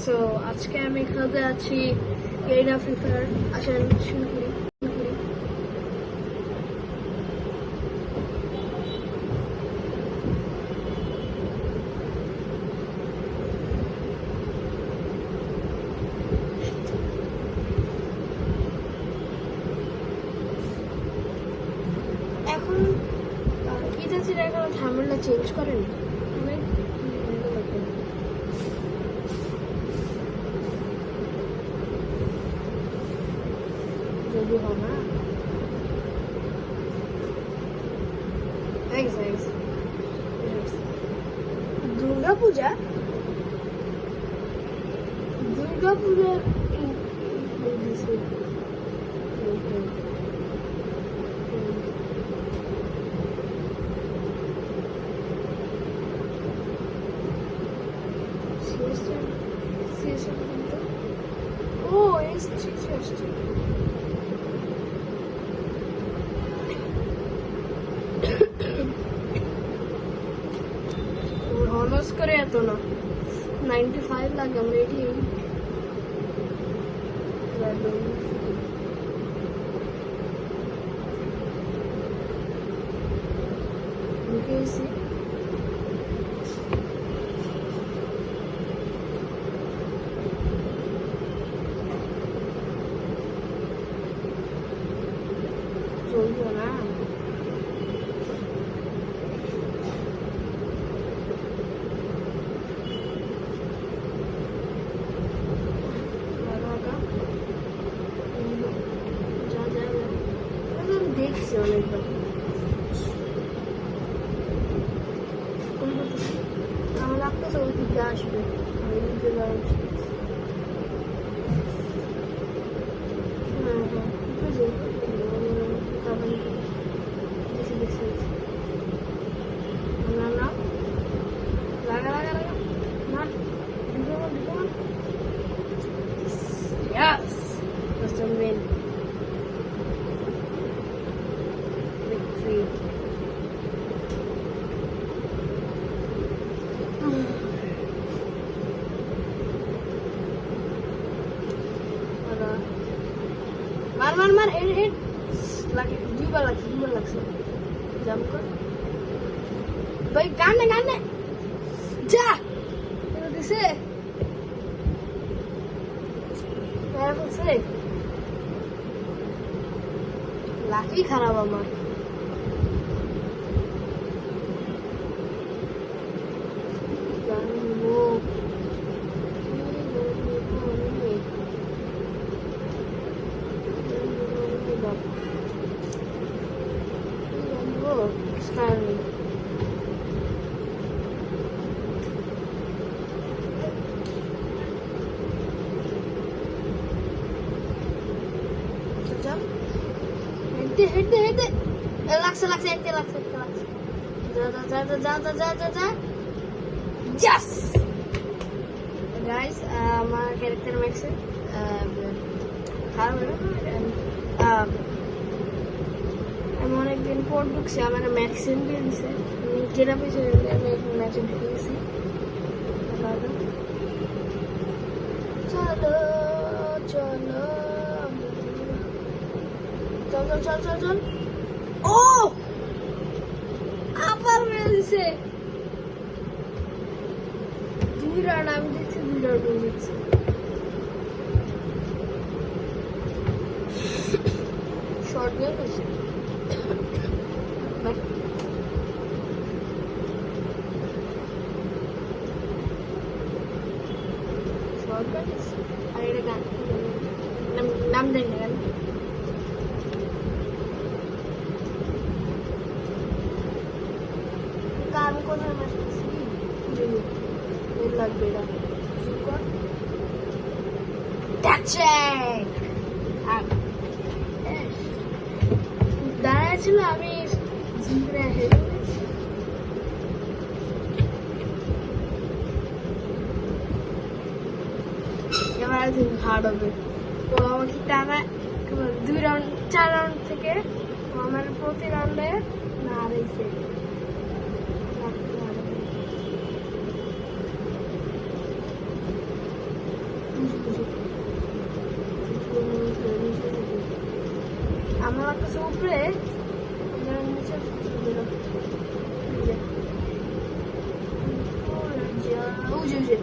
So আজকে আমি খেলতে যাচ্ছি গেরিনা ফ্রি ফায়ার। আসেন শুরু করি। এখন কি যাচ্ছে এখন থাম্বনেলটা চেঞ্জ করেন অনেক যদি হয় না দুর্গাপূজা ও এসছি হনর্স করে এত না 95 লাগে আমরা এটি ঢুকেছি চলবে না দেখছি অনেকবার আমার লাগতেছে ওই দিকে আসবে ওই দিকে যাওয়া উচিত Yes! That's a win. Victory. मार हिट लगे दुईबार लाग्छ जम्प कर भाई गाने जा दिसे লাকি খারাপ আমার হেঁটে লাগছে যা জাস গাইস আমার ক্যারেক্টার ম্যাক্সে খারাপ আমি অনেকদিন পর ঢুকছি আমার ম্যাক্সিম দিয়ে দিছে যেটা পেয়েছে আমি এখন ম্যাচে ঢুকে গেছি চল ও আবার মেরে দিছে দুই রান আমি দিচ্ছি 2 রান দিচ্ছি শর্ট গেম আছে শর্ট গেম আর এটা গান নাম দেন না আমি কোথায় মারতেছি লাগবে না দাঁড়ায় ছিল আমি এবার হার্ড হবে ও আমাকে টানা 2 রাউন্ড 4 রাউন্ড থেকে আমার প্রতি রাউন্ডে না হারাইছে উপরে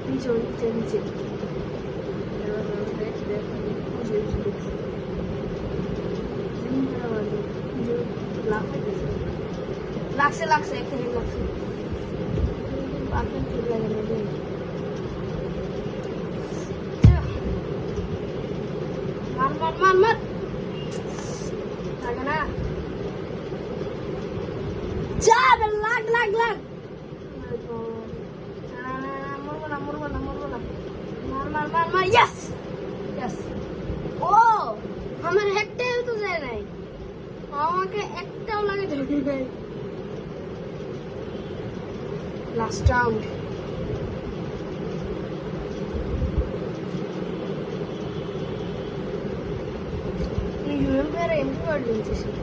নিচে নিচে নিচে লাগছে লাগছে এখানে লাগছে পাখির ঠিক লাগে না মার মার মার মার লাগে না যাবে লাগ লাগ লাগ মরবো না মরবো না মরবো না মার মার মার মার ইয়েস ইয়েস ও আমার একটাও তো যায় নাই আমাকে একটাও লাগে ধরে নাই লাস্ট রাউন্ড ইউএম প্লেয়ার এমপি ওয়ার্ড নিতেছি